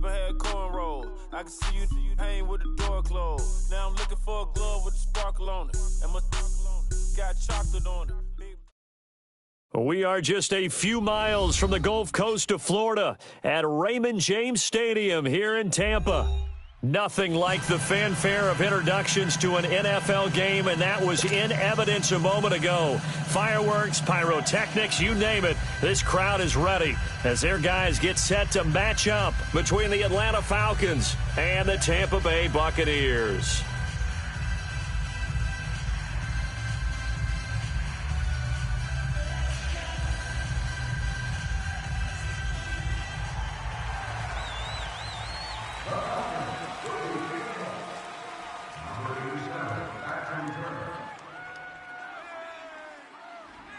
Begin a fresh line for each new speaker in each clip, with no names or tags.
and had cornrows. I can see you hang with the door closed. Now I'm looking for a glove with a sparkle on it. And my got chocolate on it.
We are just a few miles from the Gulf Coast of Florida at Raymond James Stadium here in Tampa. Nothing like the fanfare of introductions to an NFL game, and that was in evidence a moment ago. Fireworks, pyrotechnics, you name it. This crowd is ready as their guys get set to match up between the Atlanta Falcons and the Tampa Bay Buccaneers.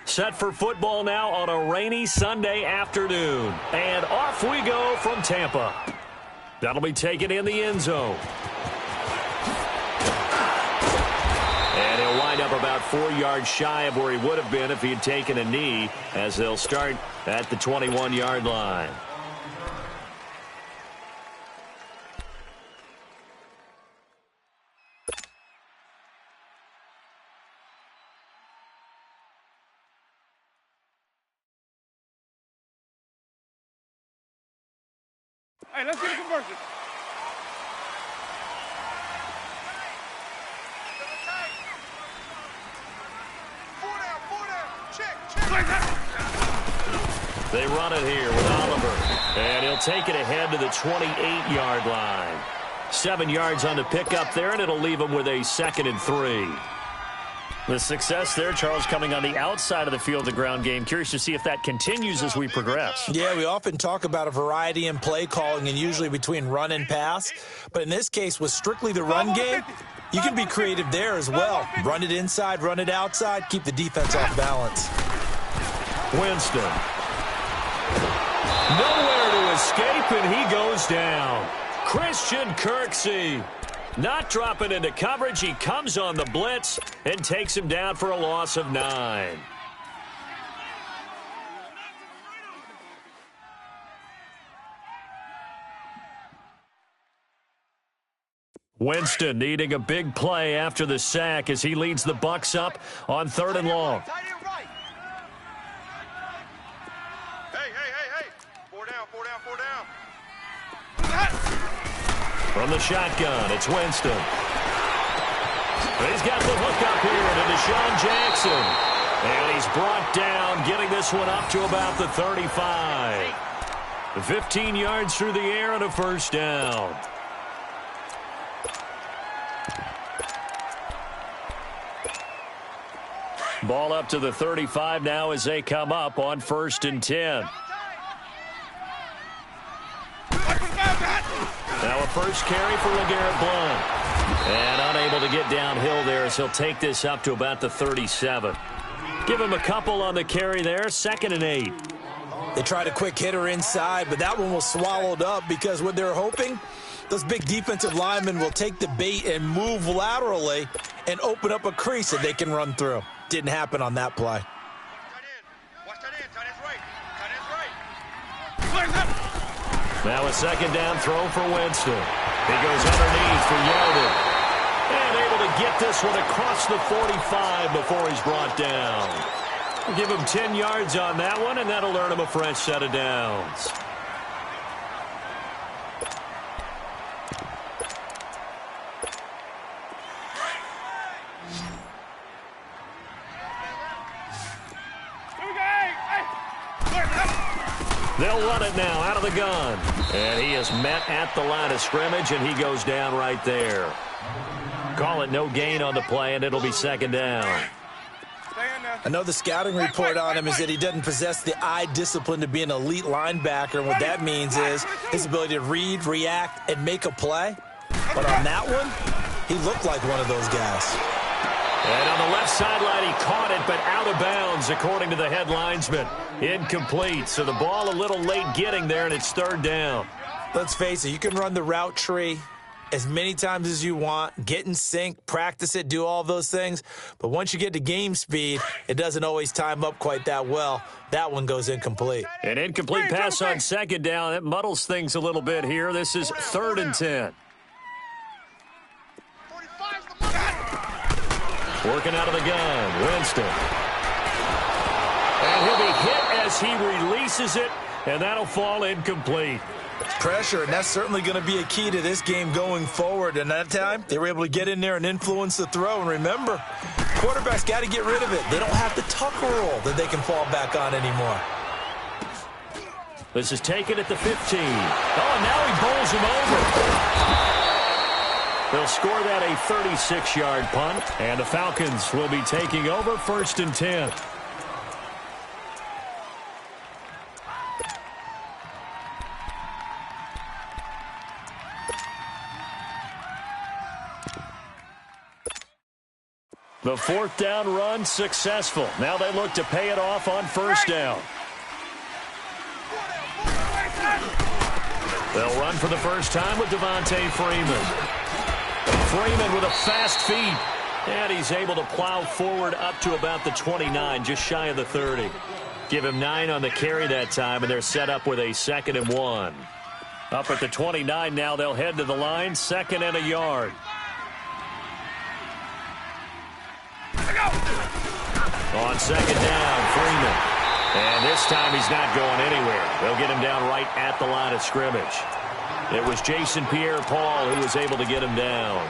Set for football now on a rainy Sunday afternoon. And off we go from Tampa. That'll be taken in the end zone. And he'll wind up about 4 yards shy of where he would have been if he had taken a knee, as they'll start at the 21-yard line.
Hey, let's get a conversion. Four down. Check.
They run it here with Oliver. And he'll take it ahead to the 28-yard line. 7 yards on the pickup there, and it'll leave him with a 2nd and 3. The success there, Charles, coming on the outside of the field, the ground game. Curious to see if that continues as we progress.
Yeah, we often talk about a variety in play calling and usually between run and pass. But in this case, with strictly the run game, you can be creative there as well. Run it inside, run it outside, keep the defense off balance.
Winston. Nowhere to escape, and he goes down. Christian Kirksey. Not dropping into coverage. He comes on the blitz and takes him down for a loss of 9. Winston needing a big play after the sack as he leads the Bucs up on 3rd and long.
Hey. 4 down.
From the shotgun, it's Winston. He's got the hook up here to Deshaun Jackson. And he's brought down, getting this one up to about the 35. 15 yards through the air and a first down. Ball up to the 35 now as they come up on 1st and 10. Now a first carry for LeGarrette Blount. And unable to get downhill there as he'll take this up to about the 37. Give him a couple on the carry there, 2nd and 8.
They tried a quick hitter inside, but that one was swallowed up because what they're hoping, those big defensive linemen will take the bait and move laterally and open up a crease that they can run through. Didn't happen on that play.
Watch that in. Tight end's right.
Now a 2nd down throw for Winston. He goes underneath for yardage. And able to get this one across the 45 before he's brought down. We'll give him 10 yards on that one, and that'll earn him a fresh set of downs. They'll run it now out of the gun. And he is met at the line of scrimmage, and he goes down right there. Call it no gain on the play, and it'll be 2nd down.
I know the scouting report on him is that he doesn't possess the eye discipline to be an elite linebacker. And what that means is his ability to read, react, and make a play. But on that one, he looked like one of those guys.
And on the left sideline, he caught it, but out of bounds, according to the head linesman. Incomplete, so the ball a little late getting there, and it's 3rd down.
Let's face it, you can run the route tree, as many times as you want, get in sync, practice it, do all those things. But once you get to game speed, it doesn't always time up quite that well. That one goes incomplete.
An incomplete pass on second down. It muddles things a little bit here. This is 3rd and 10. Working out of the gun, Winston. And he'll be hit as he releases it, and that'll fall incomplete.
Pressure, and that's certainly going to be a key to this game going forward. And that time, they were able to get in there and influence the throw. And remember, quarterbacks got to get rid of it. They don't have the tucker roll that they can fall back on anymore.
This is taken at the 15. Oh, and now he bowls him over. They'll score that a 36-yard punt, and the Falcons will be taking over 1st and 10. The 4th down run successful. Now they look to pay it off on 1st down. They'll run for the first time with Devontae Freeman. Freeman with a fast feet, and he's able to plow forward up to about the 29, just shy of the 30. Give him 9 on the carry that time, and they're set up with a 2nd and 1. Up at the 29 now, they'll head to the line, 2nd and a yard. On 2nd down, Freeman. And this time he's not going anywhere. They'll get him down right at the line of scrimmage. It was Jason Pierre-Paul who was able to get him down.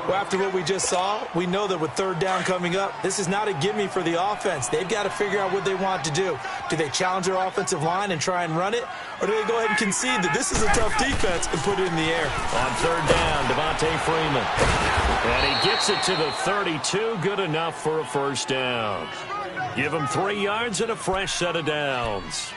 Well, after what we just saw, we know that with 3rd down coming up, this is not a gimme for the offense. They've got to figure out what they want to do. Do they challenge their offensive line and try and run it? Or do they go ahead and concede that this is a tough defense and put it in the air?
On 3rd down, Devontae Freeman. And he gets it to the 32. Good enough for a 1st down. Give him 3 yards and a fresh set of downs.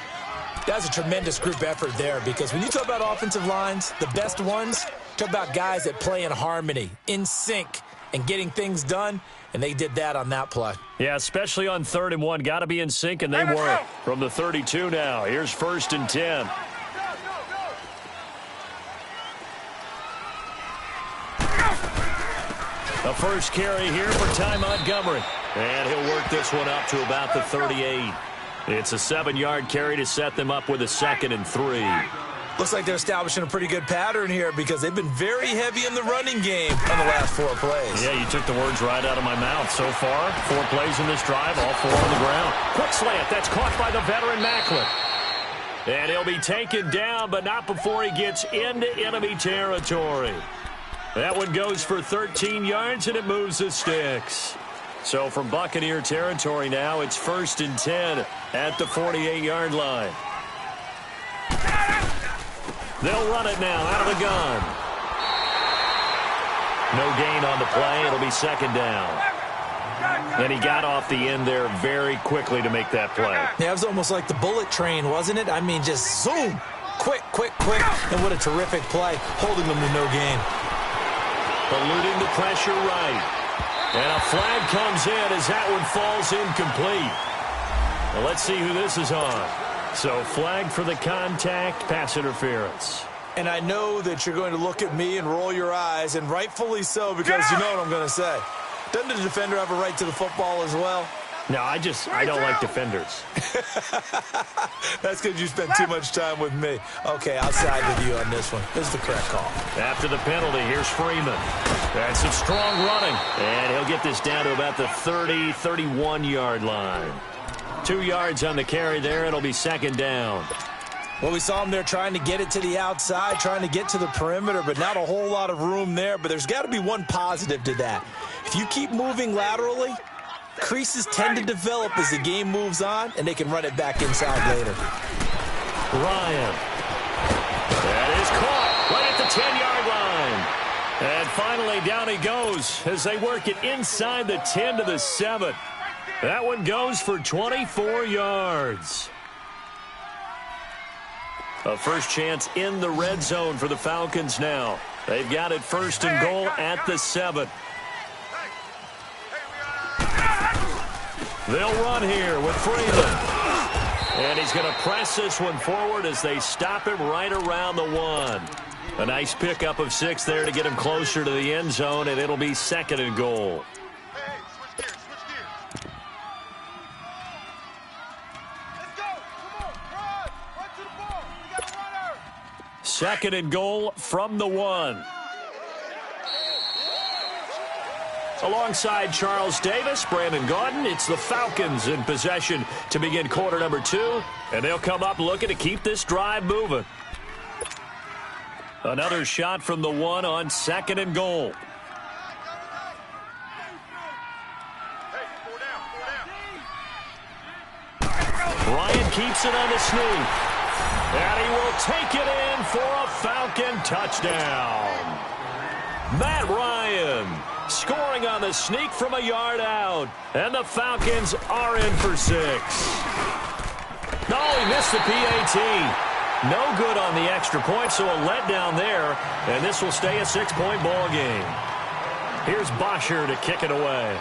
That's a tremendous group effort there, because when you talk about offensive lines, the best ones, talk about guys that play in harmony, in sync, and getting things done, and they did that on that play.
Yeah, especially on 3rd and 1. Got to be in sync, and they were. From the 32 now, here's 1st and 10. The first carry here for Ty Montgomery. And he'll work this one up to about the 38. It's a 7-yard carry to set them up with a 2nd and 3.
Looks like they're establishing a pretty good pattern here, because they've been very heavy in the running game on the last 4 plays.
Yeah, you took the words right out of my mouth. So far, 4 plays in this drive, all 4 on the ground. Quick slant, that's caught by the veteran Macklin. And he'll be taken down, but not before he gets into enemy territory. That one goes for 13 yards, and it moves the sticks. So from Buccaneer territory now, it's 1st and 10 at the 48-yard line. They'll run it now out of the gun. No gain on the play. It'll be 2nd down. And he got off the end there very quickly to make that play.
Yeah, it was almost like the bullet train, wasn't it? I mean, just zoom. Quick, quick, quick. And what a terrific play, holding them to no gain.
Eluding the pressure right. And a flag comes in as that one falls incomplete. Well, let's see who this is on. So flag for the contact, pass interference.
And I know that you're going to look at me and roll your eyes, and rightfully so, because you know what I'm going to say. Doesn't the defender have a right to the football as well?
No, I don't like defenders.
That's because you spent too much time with me. Okay, I'll side with you on this one. This is the correct call.
After the penalty, here's Freeman. That's some strong running. And he'll get this down to about the 30, 31-yard line. 2 yards on the carry there. It'll be 2nd down.
Well, we saw him there trying to get it to the outside, trying to get to the perimeter, but not a whole lot of room there. But there's got to be one positive to that. If you keep moving laterally, creases tend to develop as the game moves on, and they can run it back inside later.
Ryan. That is caught right at the 10-yard line. And finally, down he goes as they work it inside the 10 to the 7. That one goes for 24 yards. A first chance in the red zone for the Falcons now. They've got it 1st and goal at the 7. They'll run here with Freeman. And he's going to press this one forward as they stop him right around the 1. A nice pickup of 6 there to get him closer to the end zone, and it'll be 2nd and goal.
Hey, switch gears, switch gears. Let's go. Come on, run to the ball. We got a runner.
2nd and goal from the 1. Alongside Charles Davis, Brandon Gaudin, it's the Falcons in possession to begin quarter number 2, and they'll come up looking to keep this drive moving. Another shot from the 1 on 2nd and goal.
Hey, 4 down.
Bryant keeps it on the sneak, and he will take it in for a Falcon touchdown. Matt Ryan scoring on the sneak from a yard out, and the Falcons are in for 6. No, he missed the PAT. No good on the extra point, so a letdown there, and this will stay a 6-point ball game. Here's Bosher to kick it away.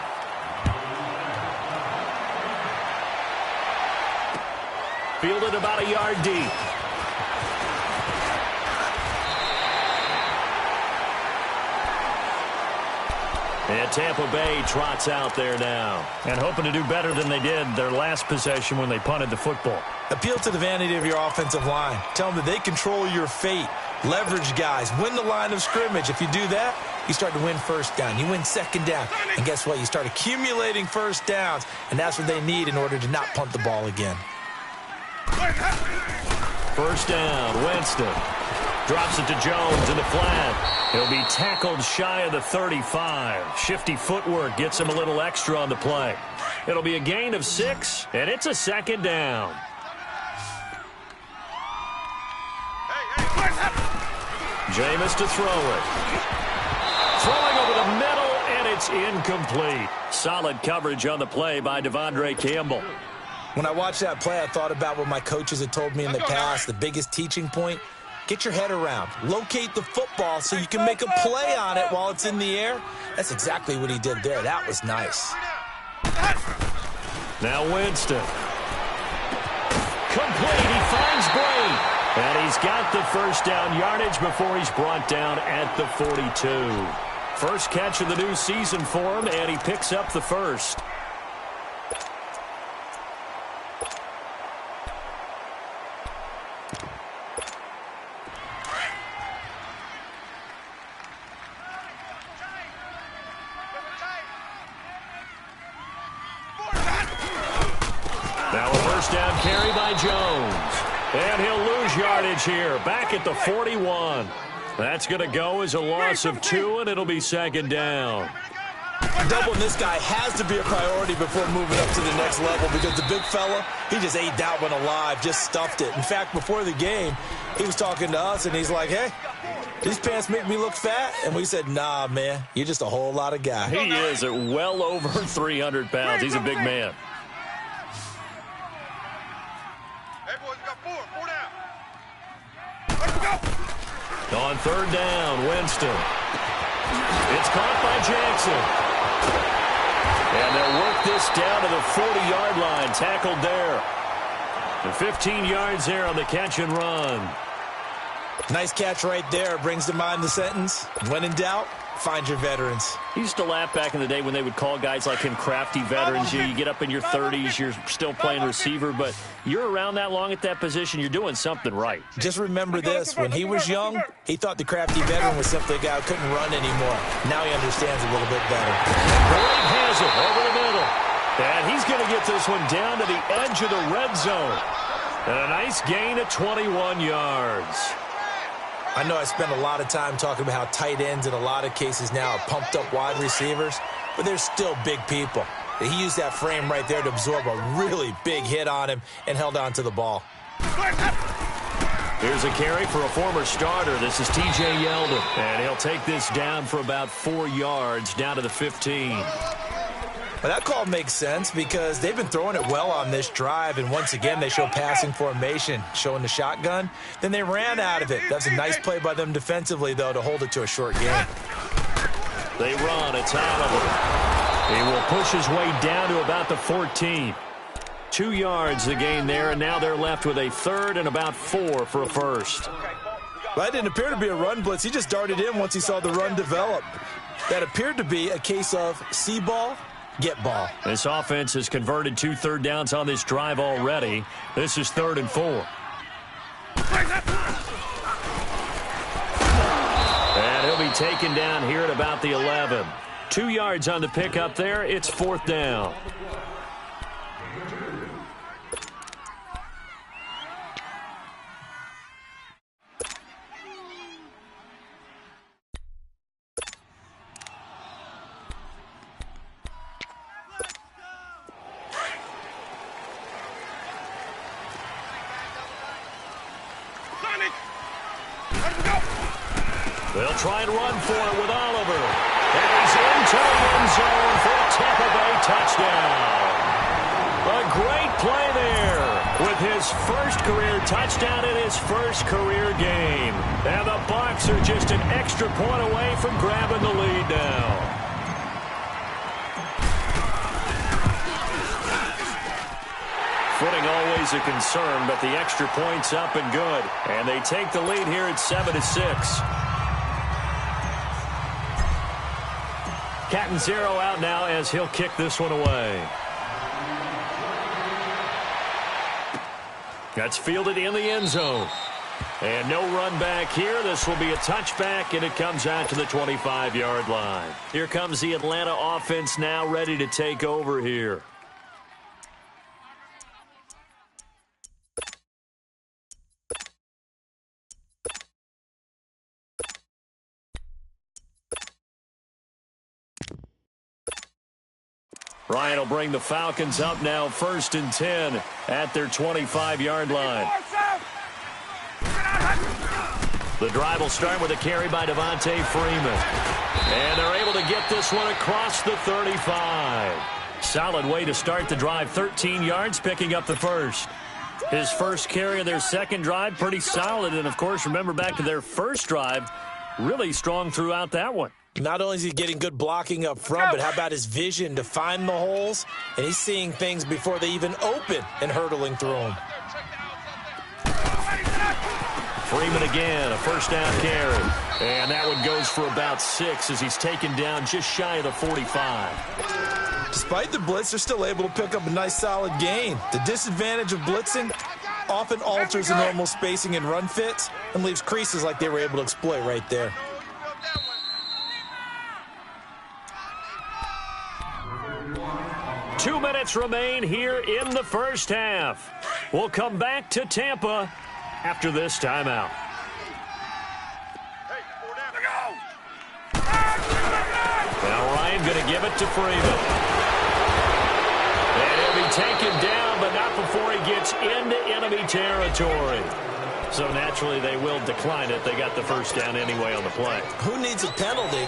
Fielded about a yard deep. And Tampa Bay trots out there now. And hoping to do better than they did their last possession when they punted the football.
Appeal to the vanity of your offensive line. Tell them that they control your fate. Leverage guys. Win the line of scrimmage. If you do that, you start to win first down. You win 2nd down. And guess what? You start accumulating first downs. And that's what they need in order to not punt the ball again.
First down, Winston. Drops it to Jones in the flat. He'll be tackled shy of the 35. Shifty footwork gets him a little extra on the play. It'll be a gain of 6, and it's a 2nd down. Jameis to throw it. Throwing over the middle, and it's incomplete. Solid coverage on the play by Devondre Campbell.
When I watched that play, I thought about what my coaches had told me in the past. The biggest teaching point, get your head around. Locate the football so you can make a play on it while it's in the air. That's exactly what he did there. That was nice.
Now Winston. Complete. He finds Bray. And he's got the first down yardage before he's brought down at the 42. First catch of the new season for him, and he picks up the first. Now a first down carry by Jones. And he'll lose yardage here, back at the 41. That's going to go as a loss of 2, and it'll be 2nd down.
Doubling this guy has to be a priority before moving up to the next level because the big fella, he just ate that one alive, just stuffed it. In fact, before the game, he was talking to us, and he's like, hey, these pants make me look fat? And we said, nah, man, you're just a whole lot of guy.
He is at well over 300 pounds. He's a big man. On 3rd down, Winston. It's caught by Jackson. And they'll work this down to the 40-yard line. Tackled there. And 15 yards there on the catch and run.
Nice catch right there. Brings to mind the sentence, when in doubt, find your veterans.
He used to laugh back in the day when they would call guys like him crafty veterans. You get up in your 30s, you're still playing receiver, but you're around that long at that position, you're doing something right.
Just remember this. When he was young, he thought the crafty veteran was simply a guy who couldn't run anymore. Now he understands a little bit better.
Blake has it over the middle. And he's going to get this one down to the edge of the red zone. And a nice gain of 21 yards.
I know I spend a lot of time talking about how tight ends in a lot of cases now are pumped up wide receivers, but they're still big people. He used that frame right there to absorb a really big hit on him and held on to the ball.
Here's a carry for a former starter. This is T.J. Yeldon, and he'll take this down for about 4 yards down to the 15.
Well, that call makes sense because they've been throwing it well on this drive, and once again they show passing formation, showing the shotgun. Then they ran out of it. That's a nice play by them defensively, though, to hold it to a short game.
They run. It's Oliver. He will push his way down to about the 14. 2 yards the gain there, and now they're left with a 3rd and about 4 for a first.
Okay, we got
That didn't appear to be a run blitz. He just darted in once he saw the run develop. That appeared to be a case of see ball, get ball.
This offense has converted 2 third downs on this drive already. This is 3rd and 4. And he'll be taken down here at about the 11. 2 yards on the pickup there. It's 4th down. They'll try and run for it with Oliver. And he's into the end zone for a Tampa Bay touchdown. A great play there with his first career touchdown in his first career game. And the Bucs are just an extra point away from grabbing the lead now. Footing always a concern, but the extra point's up and good. And they take the lead here at 7-6. Catanzaro out now as he'll kick this one away. That's fielded in the end zone. And no run back here. This will be a touchback, and it comes out to the 25-yard line. Here comes the Atlanta offense now ready to take over here. Ryan will bring the Falcons up now 1st and 10 at their 25-yard line. The drive will start with a carry by Devontae Freeman. And they're able to get this one across the 35. Solid way to start the drive. 13 yards, picking up the first. His first carry of their second drive, pretty solid. And, of course, remember back to their first drive, really strong throughout that one.
Not only is he getting good blocking up front, but how about his vision to find the holes? And he's seeing things before they even open and hurdling through them.
Freeman again, a first down carry. And that one goes for about 6 as he's taken down just shy of the 45.
Despite the blitz, they're still able to pick up a nice solid gain. The disadvantage of blitzing often alters the normal spacing and run fits and leaves creases like they were able to exploit right there.
Two minutes remain here in the first half. We'll come back to Tampa after this timeout. Now Ryan going to give it to Freeman. And he'll be taken down, but not before he gets into enemy territory. So naturally they will decline it. They got the first down anyway on the play.
Who needs a penalty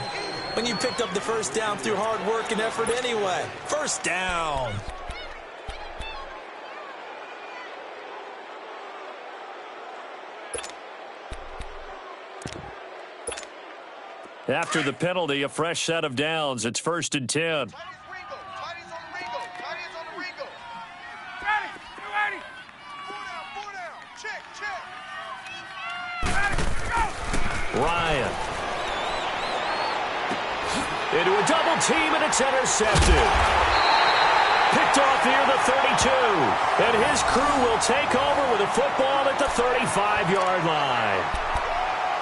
when you picked up the first down through hard work and effort anyway? First down.
After the penalty, a fresh set of downs. It's 1st and 10. Ryan. Into a double team, and it's intercepted. Picked off near the 32. And his crew will take over with a football at the 35-yard line.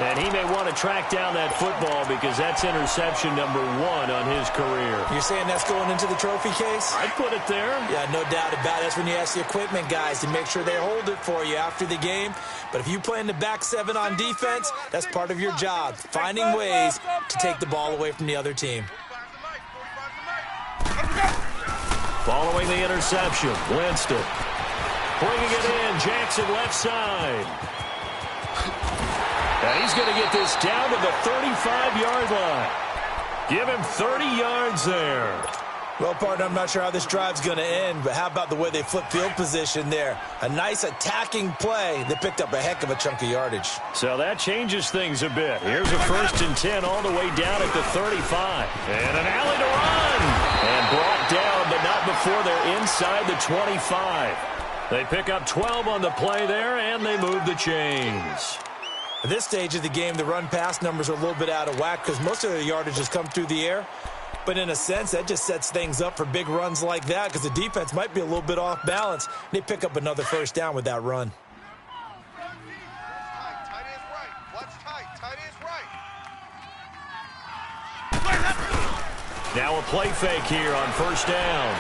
And he may want to track down that football because that's interception number 1 on his career.
You're saying that's going into the trophy case?
I'd put it there.
Yeah, no doubt about it. That's when you ask the equipment guys to make sure they hold it for you after the game. But if you play in the back 7 on defense, that's part of your job, finding ways to take the ball away from the other team.
Following the interception, Winston. Bringing it in, Jackson left side. And he's going to get this down to the 35-yard line. Give him 30 yards there.
Well, partner, I'm not sure how this drive's going to end, but how about the way they flip field position there? A nice attacking play that picked up a heck of a chunk of yardage.
So that changes things a bit. Here's a 1st and 10 all the way down at the 35. And an alley to run. And brought down, but not before they're inside the 25. They pick up 12 on the play there, and they move the chains.
At this stage of the game, the run-pass numbers are a little bit out of whack because most of the yardage has come through the air. But in a sense, that just sets things up for big runs like that because the defense might be a little bit off balance. They pick up another first down with that run.
Tight end's right. Watch tight. Tight end's right.
Now a play fake here on first down.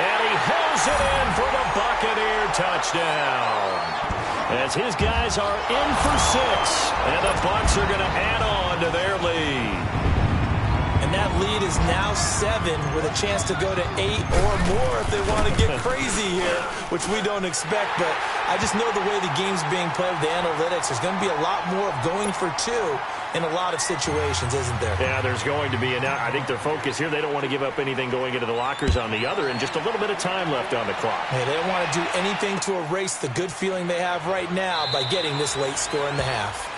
And he hauls it in for the Buccaneer touchdown. As his guys are in for 6, and the Bucs are going to add on to their lead.
And that lead is now 7 with a chance to go to 8 or more if they want to get crazy here, which we don't expect. But I just know the way the game's being played with the analytics, there's going to be a lot more of going for 2 in a lot of situations, isn't there?
Yeah, there's going to be. And I think their focus here, they don't want to give up anything going into the lockers on the other, and just a little bit of time left on the clock.
Hey, they don't want to do anything to erase the good feeling they have right now by getting this late score in the half.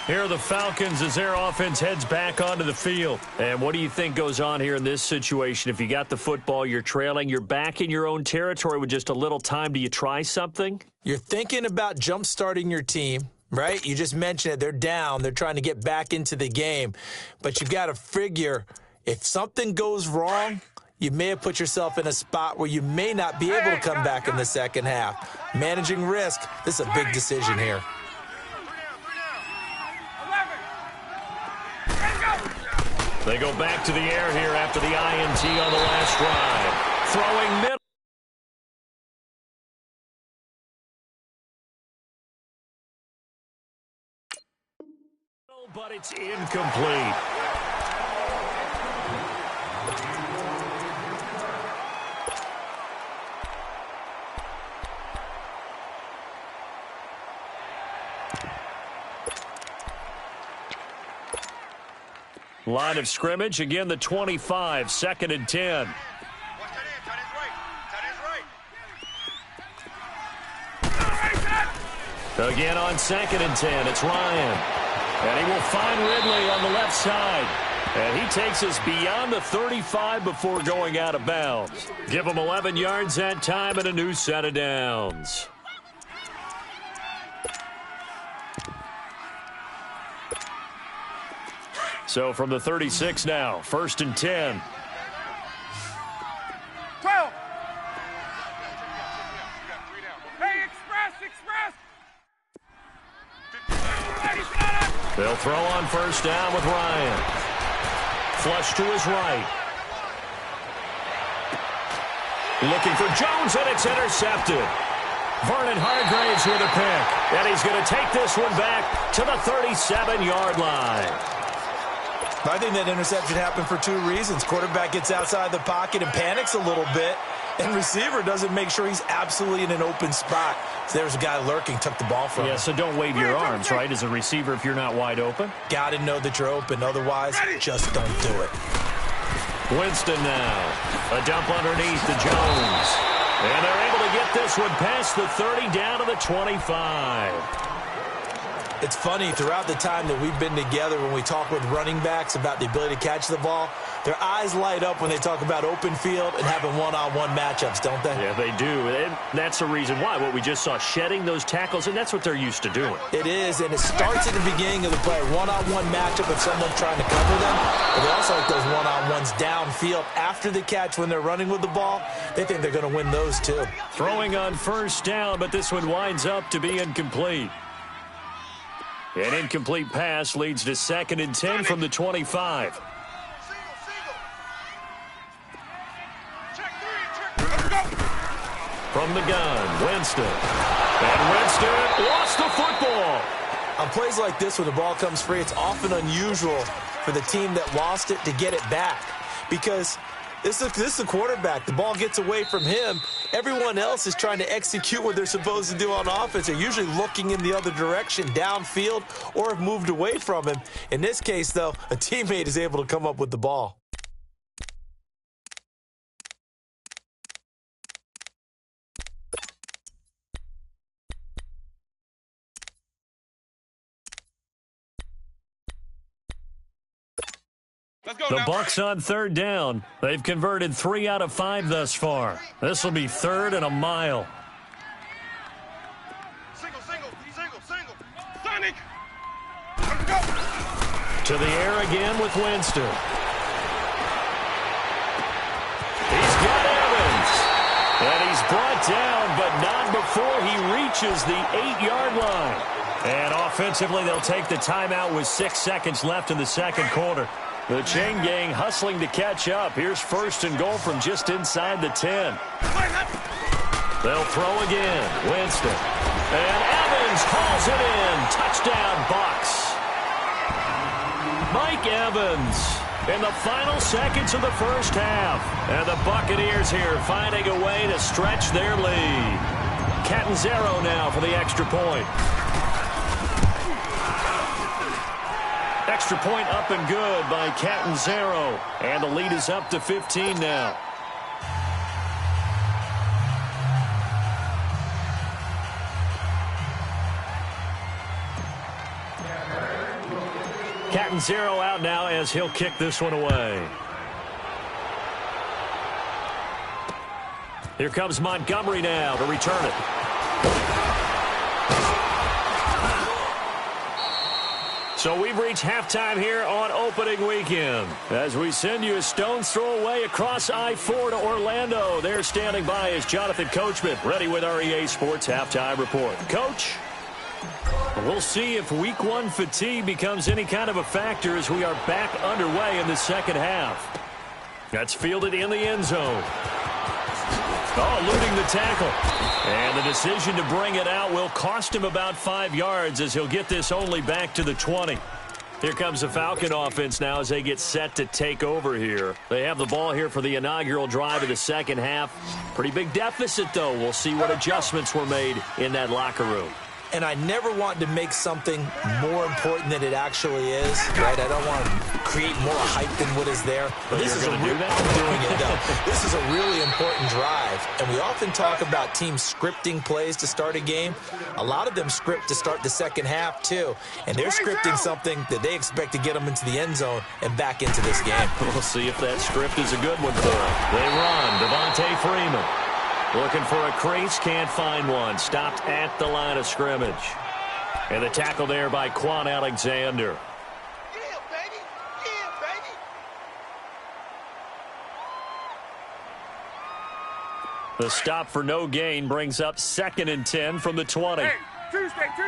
Here are the Falcons as their offense heads back onto the field. And what do you think goes on here in this situation? If you got the football, you're trailing, you're back in your own territory with just a little time. Do you try something?
You're thinking about jump-starting your team, right? You just mentioned it. They're down. They're trying to get back into the game. But you've got to figure if something goes wrong, you may have put yourself in a spot where you may not be able to come back in the second half. Managing risk, this is a big decision here.
They go back to the air here after the INT on the last drive. Throwing middle. But it's incomplete. Line of scrimmage, again the 25, 2nd and 10.
Watch tight end. Tight end's right. Tight end's right.
Again on 2nd and 10, it's Ryan. And he will find Ridley on the left side. And he takes us beyond the 35 before going out of bounds. Give him 11 yards that time and a new set of downs. So from the 36 now, 1st and 10.
12. Hey, express.
They'll throw on first down with Ryan. Flush to his right. Looking for Jones, and it's intercepted. Vernon Hargreaves with a pick. And he's going to take this one back to the 37-yard line.
I think that interception happened for 2 reasons. Quarterback gets outside the pocket and panics a little bit, and receiver doesn't make sure he's absolutely in an open spot. So there's a guy lurking, took the ball from him.
Yeah, so don't wave your arms, right, as a receiver if you're not wide open.
Got to know that you're open. Otherwise, just don't do it.
Winston now. A dump underneath to Jones. And they're able to get this one past the 30 down to the 25.
It's funny, throughout the time that we've been together, when we talk with running backs about the ability to catch the ball, their eyes light up when they talk about open field and having one-on-one matchups, don't they?
Yeah, they do. And that's the reason why. What we just saw, shedding those tackles, and that's what they're used to doing.
It is, and it starts at the beginning of the play. One-on-one matchup with someone trying to cover them, but they also like those one-on-ones downfield after the catch when they're running with the ball. They think they're going to win those, too.
Throwing on first down, but this one winds up to be incomplete. An incomplete pass leads to 2nd and 10 from the 25. From the gun, Winston. And Winston lost the football.
On plays like this, when the ball comes free, it's often unusual for the team that lost it to get it back. Because this is the quarterback. The ball gets away from him. Everyone else is trying to execute what they're supposed to do on offense. They're usually looking in the other direction, downfield, or have moved away from him. In this case, though, a teammate is able to come up with the ball.
The Bucs on 3rd down. They've converted 3 out of 5 thus far. This will be 3rd and a mile.
panic. Let's go.
To the air again with Winston. He's got Evans. And he's brought down, but not before he reaches the 8-yard line. And offensively, they'll take the timeout with 6 seconds left in the second quarter. The chain gang hustling to catch up. Here's first and goal from just inside the 10. They'll throw again. Winston. And Evans hauls it in. Touchdown, Bucs. Mike Evans in the final seconds of the first half. And the Buccaneers here finding a way to stretch their lead. Catanzaro now for the extra point. Extra point up and good by Catanzaro. And the lead is up to 15 now. Catanzaro out now as he'll kick this one away. Here comes Montgomery now to return it. So we've reached halftime here on opening weekend. As we send you a stone's throw away across I-4 to Orlando. There standing by is Jonathan Coachman, ready with our EA Sports Halftime Report. Coach, we'll see if Week 1 fatigue becomes any kind of a factor as we are back underway in the second half. That's fielded in the end zone. Oh, eluding the tackle. And the decision to bring it out will cost him about 5 yards as he'll get this only back to the 20. Here comes the Falcon offense now as they get set to take over here. They have the ball here for the inaugural drive of the second half. Pretty big deficit, though. We'll see what adjustments were made in that locker room.
And I never want to make something more important than it actually is, right? I don't want to create more hype than what is there. But this is I'm doing it, though. This is a really important drive. And we often talk about teams scripting plays to start a game. A lot of them script to start the second half, too. And they're scripting something that they expect to get them into the end zone and back into this game.
We'll see if that script is a good one for them. They run. Devontae Freeman. Looking for a crease, can't find one. Stopped at the line of scrimmage. And the tackle there by Quan Alexander.
Yeah, baby. Yeah, baby.
The stop for no gain brings up 2nd and 10 from the 20.
Hey, Tuesday. Hey,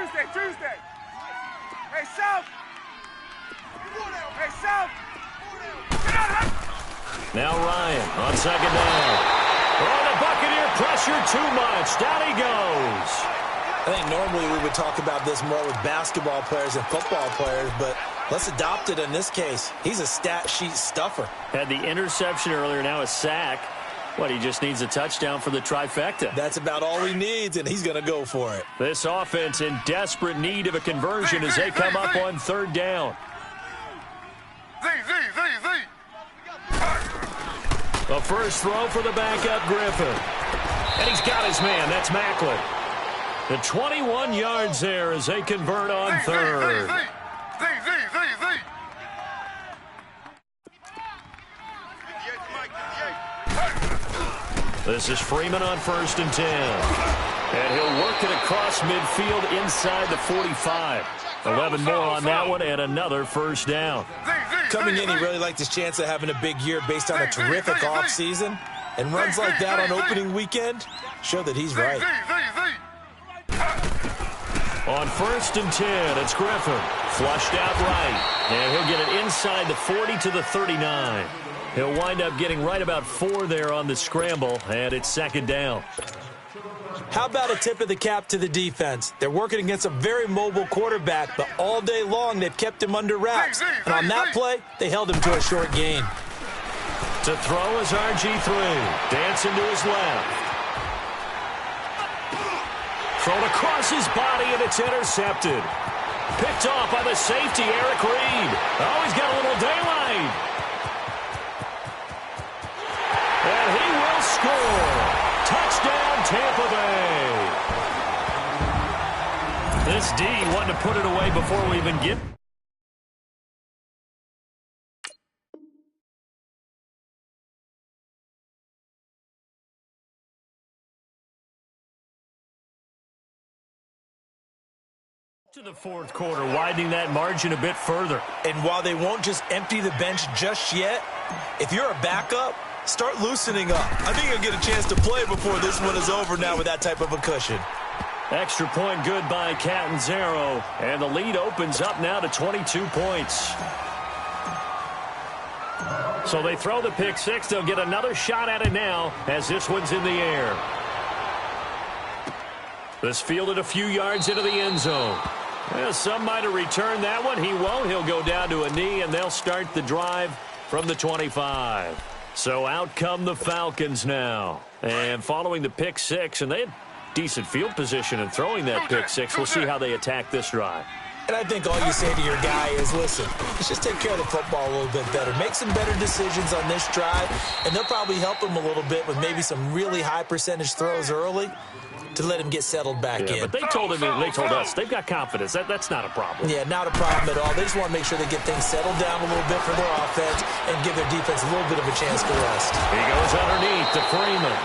South. Hey, South. Get out of there.
Now Ryan on 2nd down. Oh, the Buccaneer pressure too much. Down he goes.
I think normally we would talk about this more with basketball players and football players, but let's adopt it in this case. He's a stat sheet stuffer.
Had the interception earlier, now a sack. What, he just needs a touchdown for the trifecta.
That's about all he needs, and he's going to go for it.
This offense in desperate need of a conversion as they come up on 3rd down.
Z.
The first throw for the backup Griffin. And he's got his man. That's Macklin. The 21 yards there as they convert on 3rd.
Z.
This is Freeman on 1st and 10. And he'll work it across midfield inside the 45. 11 more on that one and another first down.
Coming in, he really liked his chance of having a big year based on a terrific offseason. And runs like that on opening weekend show that he's right.
On 1st and 10, it's Griffin. Flushed out right. And he'll get it inside the 40 to the 39. He'll wind up getting right about 4 there on the scramble, and it's 2nd down.
How about a tip of the cap to the defense? They're working against a very mobile quarterback, but all day long they've kept him under wraps. And on that play, they held him to a short gain.
To throw is RG3. Dancing to his left. Thrown across his body, and it's intercepted. Picked off by the safety, Eric Reed. Oh, he's got a little daylight. And he will score. Touchdown, Tampa Bay. This D wanted to put it away before we even get... To the fourth quarter, widening that margin a bit further.
And while they won't just empty the bench just yet, if you're a backup, start loosening up. I think you'll get a chance to play before this one is over now with that type of a cushion.
Extra point good by Catanzaro, and the lead opens up now to 22 points. So they throw the pick six. They'll get another shot at it now as this one's in the air. This fielded a few yards into the end zone. Well, some might have returned that one. He won't. He'll go down to a knee, and they'll start the drive from the 25. So out come the Falcons now. And following the pick six, and they had decent field position in throwing that pick six. We'll see how they attack this drive.
And I think all you say to your guy is, listen, let's just take care of the football a little bit better. Make some better decisions on this drive, and they'll probably help him a little bit with maybe some really high percentage throws early to let him get settled back in.
But they told us they've got confidence. That's not a problem.
Yeah, not a problem at all. They just want to make sure they get things settled down a little bit for their offense and give their defense a little bit of a chance to rest.
He goes underneath to Freeman.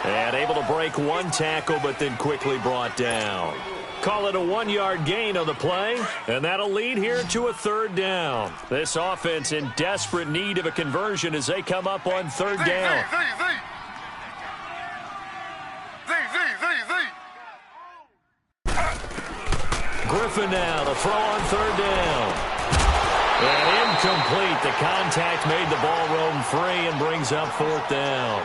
And able to break one tackle, but then quickly brought down. Call it a 1-yard gain on the play, and that'll lead here to a third down. This offense in desperate need of a conversion as they come up on third down. Griffin now to throw on third down. And incomplete. The contact made the ball roam free and brings up fourth down.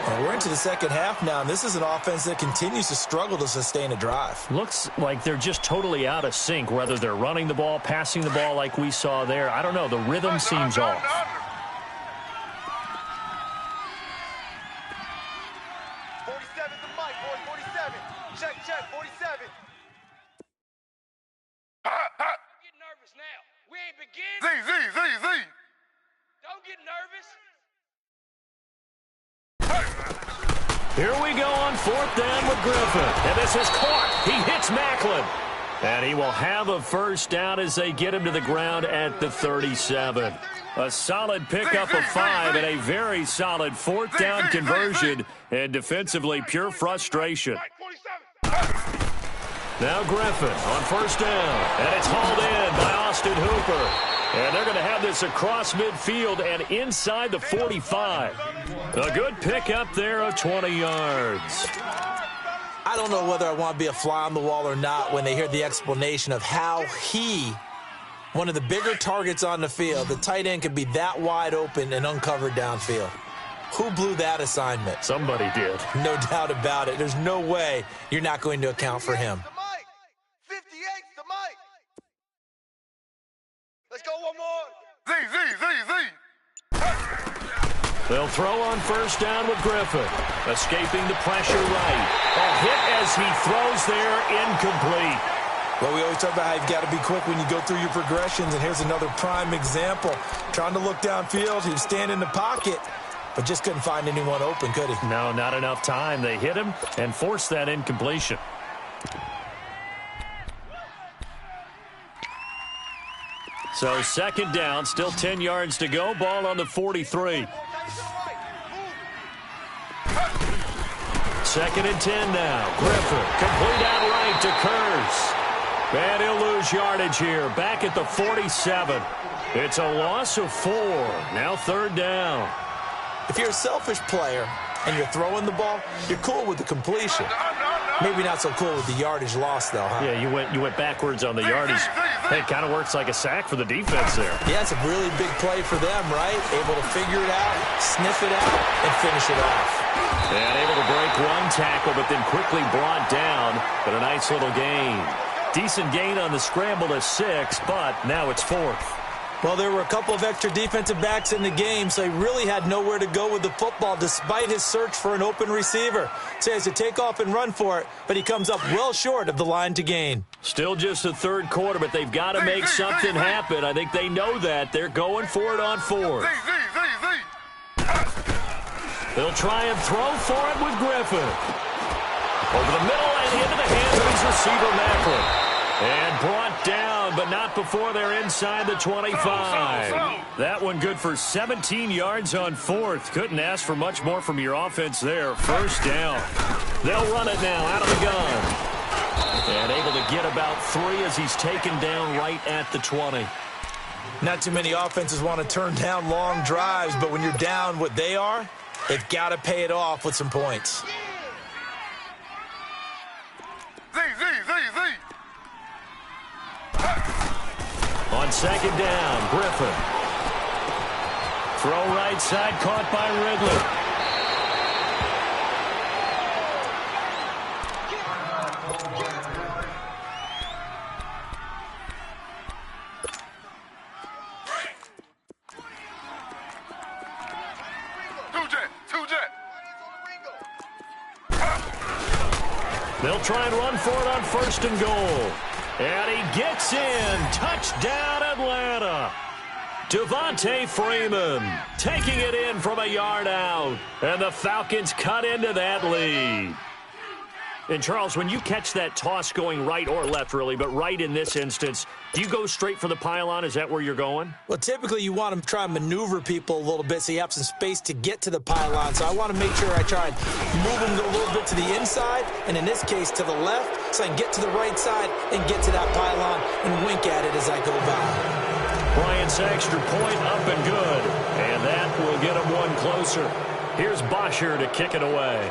And we're into the second half now, and this is an offense that continues to struggle to sustain a drive.
Looks like they're just totally out of sync, whether they're running the ball, passing the ball like we saw there. I don't know. The rhythm seems off.
Check, 47.
Don't get nervous now. We ain't beginning.
Z.
Don't get nervous.
Here we go on fourth down with Griffin. And this is caught. He hits Macklin. And he will have a first down as they get him to the ground at the 37. A solid pickup of 5 and a very solid fourth down conversion. And defensively, pure frustration. Now Griffin on first down. And it's hauled in by Austin Hooper. And they're going to have this across midfield and inside the 45. A good pickup there of 20 yards.
I don't know whether I want to be a fly on the wall or not when they hear the explanation of how one of the bigger targets on the field, the tight end could be that wide open and uncovered downfield. Who blew that assignment?
Somebody did.
No doubt about it. There's no way you're not going to account for him.
58's the mic. Let's go one more. Z.
They'll throw on first down with Griffin. Escaping the pressure right. A hit as he throws there, incomplete.
Well, we always talk about how you've got to be quick when you go through your progressions, and here's another prime example. Trying to look downfield, he was standing in the pocket, but just couldn't find anyone open, could he?
No, not enough time. They hit him and forced that incompletion. So second down, still 10 yards to go. Ball on the 43. Second and 10 now. Griffin, complete out right to Kurz. And he'll lose yardage here. Back at the 47. It's a loss of 4. Now third down.
If you're a selfish player and you're throwing the ball, you're cool with the completion. Maybe not so cool with the yardage loss, though, huh?
Yeah, you went backwards on the yardage. It kind of works like a sack for the defense there.
Yeah, it's a really big play for them, right? Able to figure it out, sniff it out, and finish it off.
And able to break one tackle, but then quickly brought down. But a nice little gain. Decent gain on the scramble to 6, but now it's 4th.
Well, there were a couple of extra defensive backs in the game, so he really had nowhere to go with the football despite his search for an open receiver. So he has to take off and run for it, but he comes up well short of the line to gain.
Still just the third quarter, but they've got to make something happen. I think they know that. They're going for it on 4th. They'll try and throw for it with Griffin. Over the middle and into the hands of his receiver, Macklin. And brought down, but not before they're inside the 25. That one good for 17 yards on 4th. Couldn't ask for much more from your offense there. First down. They'll run it now out of the gun. And able to get about 3 as he's taken down right at the 20.
Not too many offenses want to turn down long drives, but when you're down what they are, they've got to pay it off with some points.
Z.
On second down, Griffin. Throw right side, caught by Ridley. They'll try and run for it on 1st and goal. And he gets in. Touchdown, Atlanta. Devontae Freeman taking it in from a yard out. And the Falcons cut into that lead. And, Charles, when you catch that toss going right or left, really, but right in this instance, do you go straight for the pylon? Is that where you're going?
Well, typically you want to try and maneuver people a little bit so you have some space to get to the pylon. So I want to make sure I try and move them a little bit to the inside, and in this case to the left, so I can get to the right side and get to that pylon and wink at it as I go by.
Bryant's extra point up and good, and that will get him one closer. Here's Bosher to kick it away.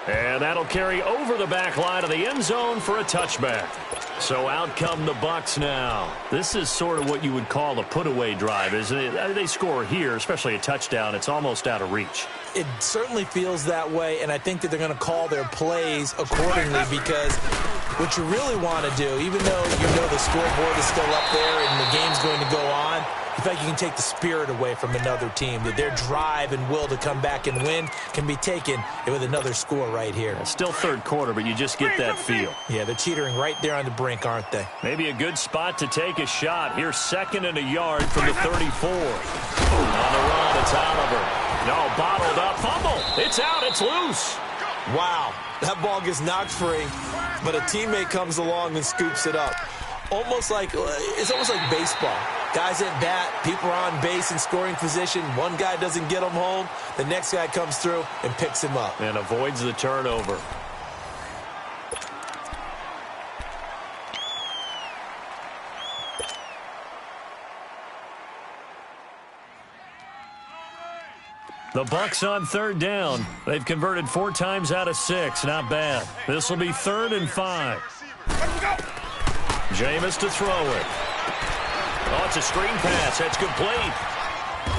And that'll carry over the back line of the end zone for a touchback. So out come the Bucs now. This is sort of what you would call a put-away drive, isn't it? They score here, especially a touchdown. It's almost out of reach.
It certainly feels that way, and I think that they're going to call their plays accordingly because what you really want to do, even though you know the scoreboard is still up there and the game's going to go on, I feel like you can take the spirit away from another team, that their drive and will to come back and win can be taken with another score right here.
It's still third quarter, but you just get that feel.
Yeah, they're teetering right there on the brink, aren't they?
Maybe a good spot to take a shot. Here's 2nd and a yard from the 34. On the run, it's Oliver. No, bottled up, fumble. It's out, it's loose.
Wow, that ball gets knocked free, but a teammate comes along and scoops it up. It's almost like baseball. Guys at bat, people are on base in scoring position. One guy doesn't get him home. The next guy comes through and picks him up.
And avoids the turnover. The Bucs on 3rd down. They've converted 4 times out of 6. Not bad. This will be 3rd and 5. Jameis to throw it. Oh, it's a screen pass. That's complete.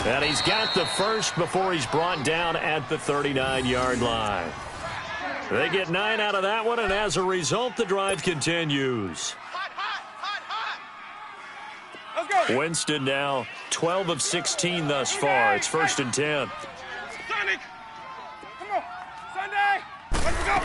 And he's got the first before he's brought down at the 39-yard line. They get 9 out of that one, and as a result, the drive continues.
Let's go.
Winston now 12 of 16 thus far. It's 1st and 10.
Sonic. Come on. Sunday. Let's go.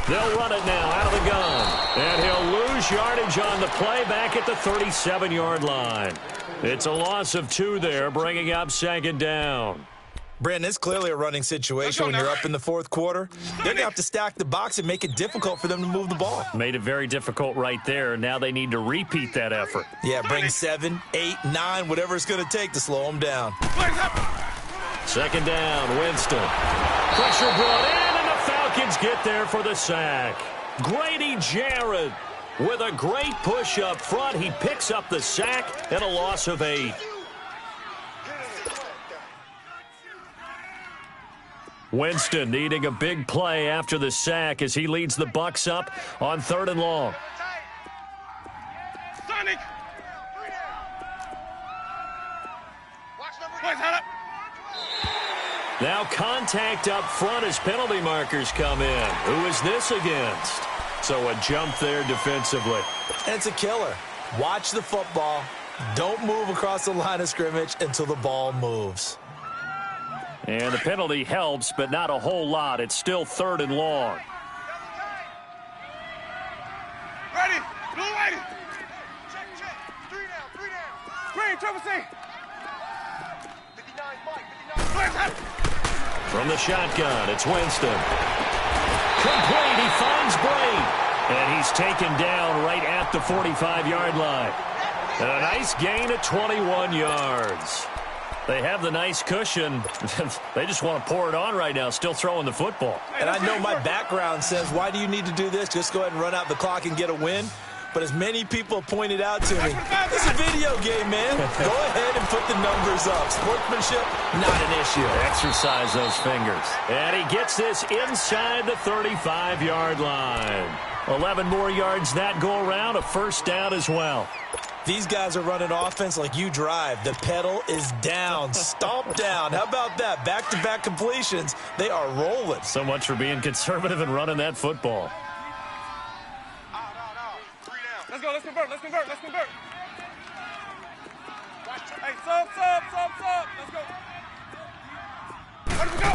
They'll run it now out of the gun. And he'll lose yardage on the play back at the 37-yard line. It's a loss of 2 there, bringing up 2nd down.
Brandon, it's clearly a running situation when you're up in the 4th quarter. They're going to have to stack the box and make it difficult for them to move the ball.
Made it very difficult right there. Now they need to repeat that effort.
Yeah, bring 7, 8, 9, whatever it's going to take to slow them down.
2nd down, Winston. Pressure brought in, and the Falcons get there for the sack. Grady Jarrett with a great push up front. He picks up the sack and a loss of 8. Winston needing a big play after the sack as he leads the Bucs up on 3rd and long.
Sonic.
Now contact up front as penalty markers come in. Who is this against? So a jump there defensively.
And it's a killer. Watch the football. Don't move across the line of scrimmage until the ball moves.
And the penalty helps, but not a whole lot. It's still 3rd and long.
Ready. Blue ready. Check. 3 down. Green, triple C. 59, Mike. 59.
From the shotgun, it's Winston. Complete. He finds Bray. And he's taken down right at the 45-yard line. And a nice gain of 21 yards. They have the nice cushion. They just want to pour it on right now, still throwing the football.
And I know my background says, why do you need to do this? Just go ahead and run out the clock and get a win. But as many people pointed out to me, it's a video game, man. Go ahead and put the numbers up. Sportsmanship, not an issue.
Exercise those fingers. And he gets this inside the 35-yard line. 11 more yards that go around, a first down as well.
These guys are running offense like you drive. The pedal is down, stomp down. How about that? Back-to-back completions. They are rolling.
So much for being conservative and running that football.
Let's go, let's convert. Hey, sub. Let's go. Where do we go?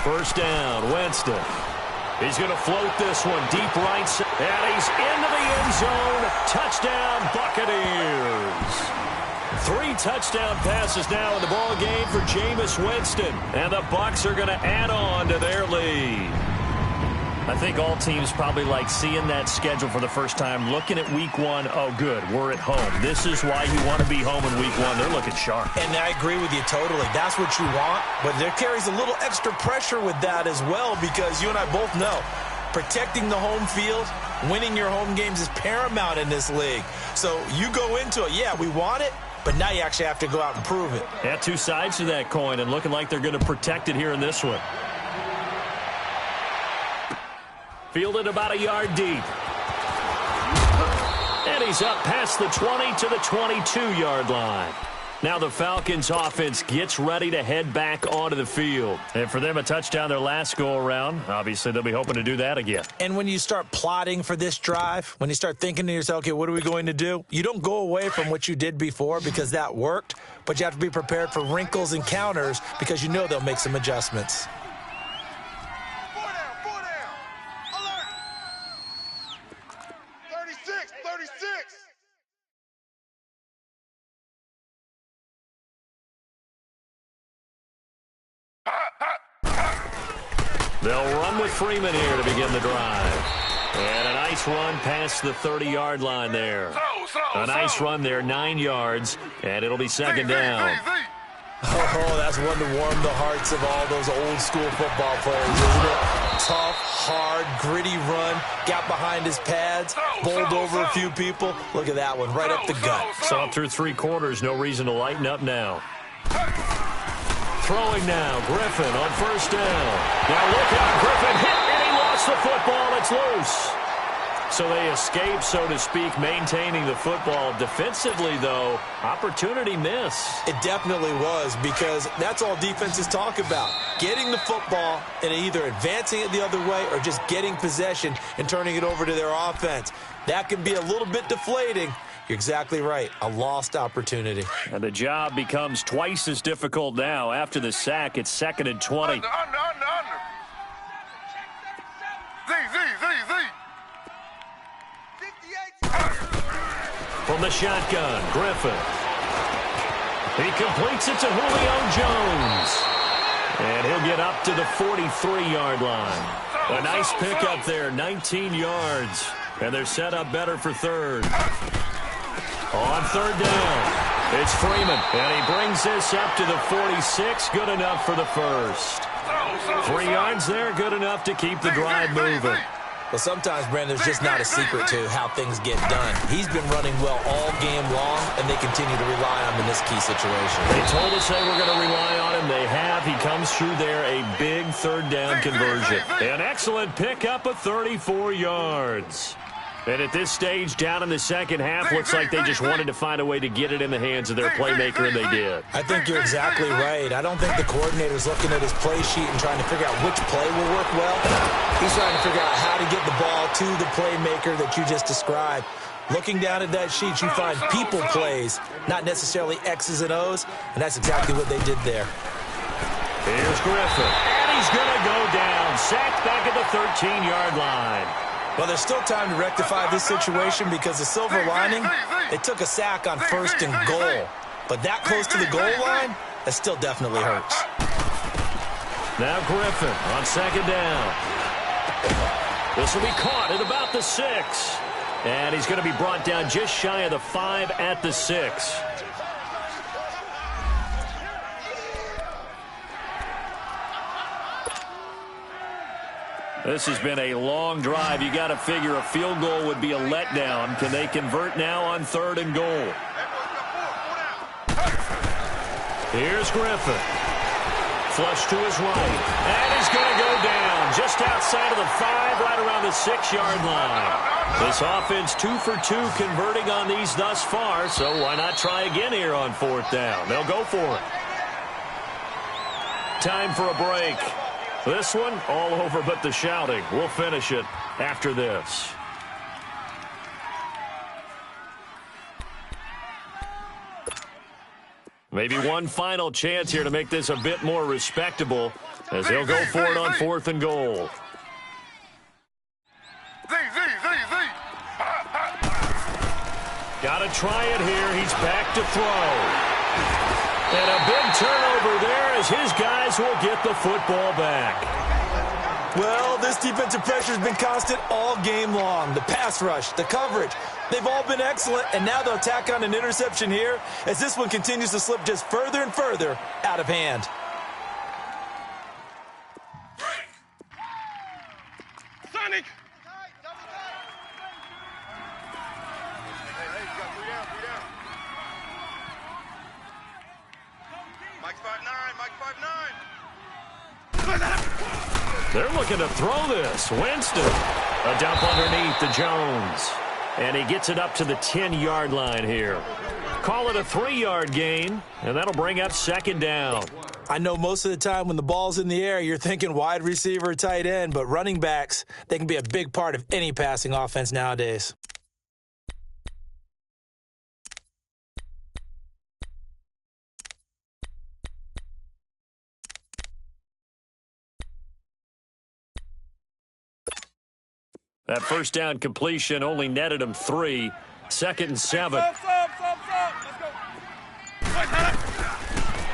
First down, Winston. He's going to float this one deep right side. And he's into the end zone. Touchdown, Buccaneers. 3 touchdown passes now in the ball game for Jameis Winston. And the Bucs are going to add on to their lead. I think all teams probably like seeing that schedule for the first time, looking at week 1. Oh, good, we're at home. This is why you want to be home in week 1. They're looking sharp.
And I agree with you totally. That's what you want. But there carries a little extra pressure with that as well, because you and I both know protecting the home field, winning your home games is paramount in this league. So you go into it, yeah, we want it, but now you actually have to go out and prove it.
Yeah, 2 sides to that coin, and looking like they're going to protect it here in this one. Fielded about a yard deep. And he's up past the 20 to the 22-yard line. Now the Falcons offense gets ready to head back onto the field. And for them, a touchdown their last go-around. Obviously, they'll be hoping to do that again.
And when you start plotting for this drive, when you start thinking to yourself, okay, what are we going to do? You don't go away from what you did before because that worked, but you have to be prepared for wrinkles and counters because you know they'll make some adjustments.
They'll run with Freeman here to begin the drive. And a nice run past the 30-yard line there. A nice run there, 9 yards, and it'll be second down.
Oh, that's one to warm the hearts of all those old-school football players, isn't it? Tough, hard, gritty run, got behind his pads, bowled over a few people. Look at that one, right up the gut.
So up through 3 quarters, no reason to lighten up now. Throwing now, Griffin on first down. Now look out, Griffin hit, and he lost the football. It's loose. So they escape, so to speak, maintaining the football. Defensively, though, opportunity miss.
It definitely was, because that's all defenses talk about. Getting the football and either advancing it the other way or just getting possession and turning it over to their offense. That can be a little bit deflating. You're exactly right. A lost opportunity.
And the job becomes twice as difficult now. After the sack, it's 2nd and 20.
Under.
From the shotgun, Griffin. He completes it to Julio Jones. And he'll get up to the 43-yard line. A nice pickup there, 19 yards. And they're set up better for third. On third down, it's Freeman, and he brings this up to the 46, good enough for the first. 3 yards there, good enough to keep the drive moving.
Well, sometimes, Brandon, there's just not a secret to how things get done. He's been running well all game long, and they continue to rely on him in this key situation.
They told us they were going to rely on him. They have. He comes through there, a big third down conversion. An excellent pickup of 34 yards. And at this stage, down in the second half, looks like they just wanted to find a way to get it in the hands of their playmaker, and they did.
I think you're exactly right. I don't think the coordinator's looking at his play sheet and trying to figure out which play will work well. He's trying to figure out how to get the ball to the playmaker that you just described. Looking down at that sheet, you find people plays, not necessarily X's and O's, and that's exactly what they did there.
Here's Griffin, and he's going to go down. Sacked back at the 13-yard line.
Well, there's still time to rectify this situation because the silver lining, they took a sack on 1st and goal. But that close to the goal line, that still definitely hurts.
Now Griffin on 2nd down. This will be caught at about the 6. And he's going to be brought down just shy of the 5 at the 6. This has been a long drive. You got to figure a field goal would be a letdown. Can they convert now on 3rd and goal? Here's Griffin. Flush to his right. And he's going to go down just outside of the 5, right around the 6-yard line. This offense 2 for 2 converting on these thus far, so why not try again here on 4th down? They'll go for it. Time for a break. This one all over but the shouting. We'll finish it after this. Maybe one final chance here to make this a bit more respectable as they'll go for it on 4th and goal. Got to try it here. He's back to throw. And a big turnover there as his guys will get the football back.
Well, this defensive pressure has been constant all game long. The pass rush, the coverage, they've all been excellent, and now they'll tack on an interception here as this one continues to slip just further and further out of hand.
Sonic! Mike 5'9", Mike 5'9".
They're looking to throw this. Winston, a dump underneath to Jones. And he gets it up to the 10-yard line here. Call it a 3-yard gain, and that'll bring up 2nd down.
I know most of the time when the ball's in the air, you're thinking wide receiver, tight end, but running backs, they can be a big part of any passing offense nowadays.
That first down completion only netted him 3. 2nd and 7.
Let's go.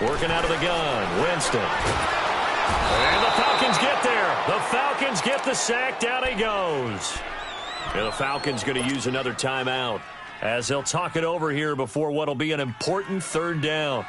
Working out of the gun, Winston. And the Falcons get there. The Falcons get the sack. Down he goes. And the Falcons going to use another timeout as they'll talk it over here before what will be an important 3rd down.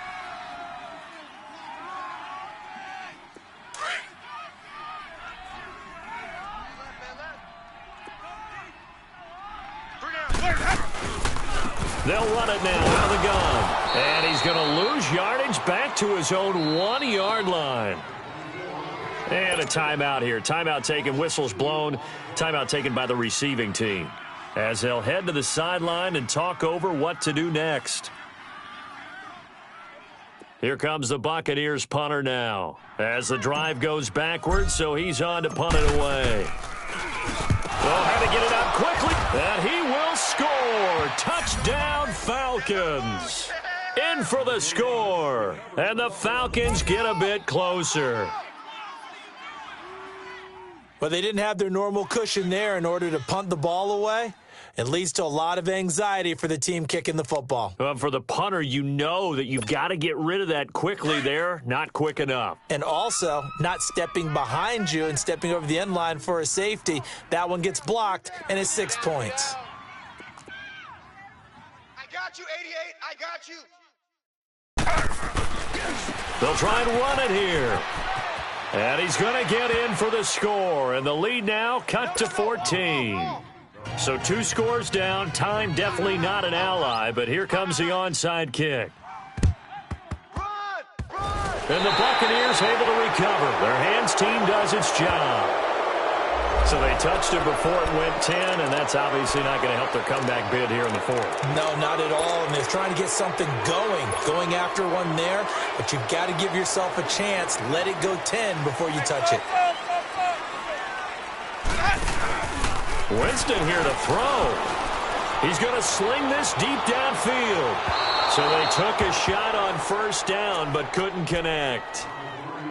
They'll run it now out of the gun. And he's going to lose yardage back to his own 1-yard line. And a timeout here. Timeout taken, whistles blown. Timeout taken by the receiving team as they'll head to the sideline and talk over what to do next. Here comes the Buccaneers punter now as the drive goes backwards, so he's on to punt it away. They'll have to get it out quickly, and he will score. Touchdown, Falcons. In for the score, and the Falcons get a bit closer.
But they didn't have their normal cushion there in order to punt the ball away. It leads to a lot of anxiety for the team kicking the football.
For the punter, you know that you've got to get rid of that quickly there. Not quick enough.
And also, not stepping behind you and stepping over the end line for a safety. That one gets blocked, and it's 6 points.
I got you, 88. I got you.
They'll try and run it here. And he's going to get in for the score. And the lead now cut to 14. So 2 scores down. Time definitely not an ally, but here comes the onside kick. And the Buccaneers able to recover. Their hands team does its job. So they touched it before it went 10, and that's obviously not going to help their comeback bid here in the 4th.
No, not at all. And they're trying to get something going after one there, but you've got to give yourself a chance. Let it go 10 before you touch it.
Winston here to throw. He's going to sling this deep downfield. So they took a shot on 1st down, but couldn't connect.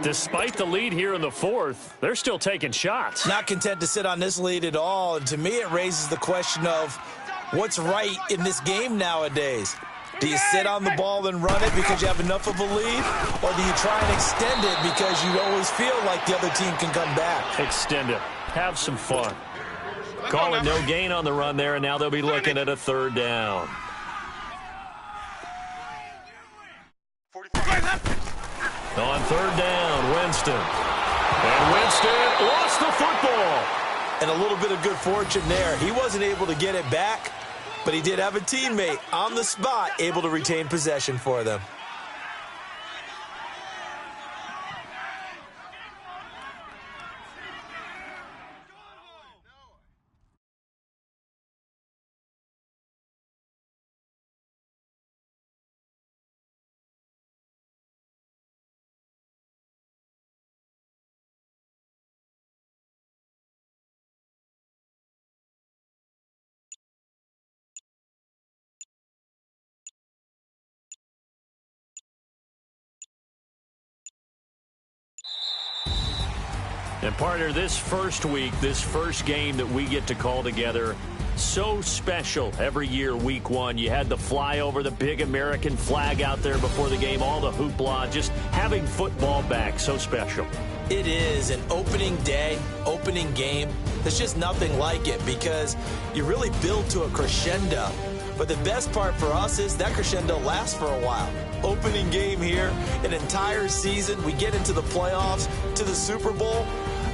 Despite the lead here in the 4th, they're still taking shots.
Not content to sit on this lead at all. And to me, it raises the question of what's right in this game nowadays. Do you sit on the ball and run it because you have enough of a lead? Or do you try and extend it because you always feel like the other team can come back?
Extend it. Have some fun. Call it no gain on the run there, and now they'll be looking at a 3rd down. On 3rd down, Winston. And Winston lost the football.
And a little bit of good fortune there. He wasn't able to get it back, but he did have a teammate on the spot able to retain possession for them.
And partner, this first week, this first game that we get to call together, so special every year, week one. You had the flyover, the big American flag out there before the game, all the hoopla, just having football back, so special.
It is an opening day, opening game. There's just nothing like it because you really build to a crescendo. But the best part for us is that crescendo lasts for a while. Opening game here, an entire season. We get into the playoffs, to the Super Bowl.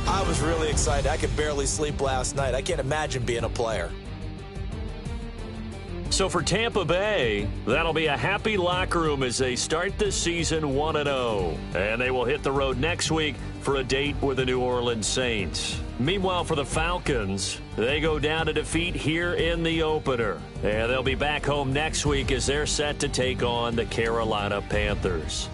I was really excited. I could barely sleep last night. I can't imagine being a player.
So for Tampa Bay, that'll be a happy locker room as they start this season 1-0. And they will hit the road next week for a date with the New Orleans Saints. Meanwhile, for the Falcons, they go down to defeat here in the opener. And they'll be back home next week as they're set to take on the Carolina Panthers.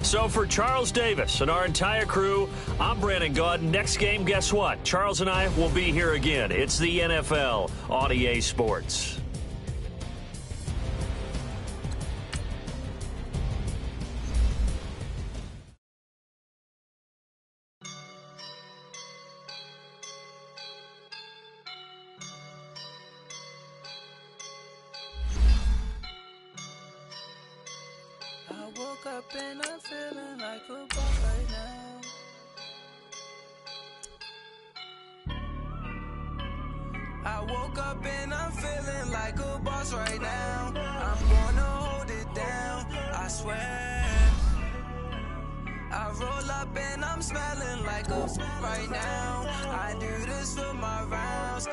So for Charles Davis and our entire crew, I'm Brandon Gaudin. Next game, guess what? Charles and I will be here again. It's the NFL on EA Sports.
Woke up and I'm feeling like a boss right now. I woke up and I'm feeling like a boss right now. I'm gonna hold it down, I swear. I roll up and I'm smelling like a right now. I do this for my rounds,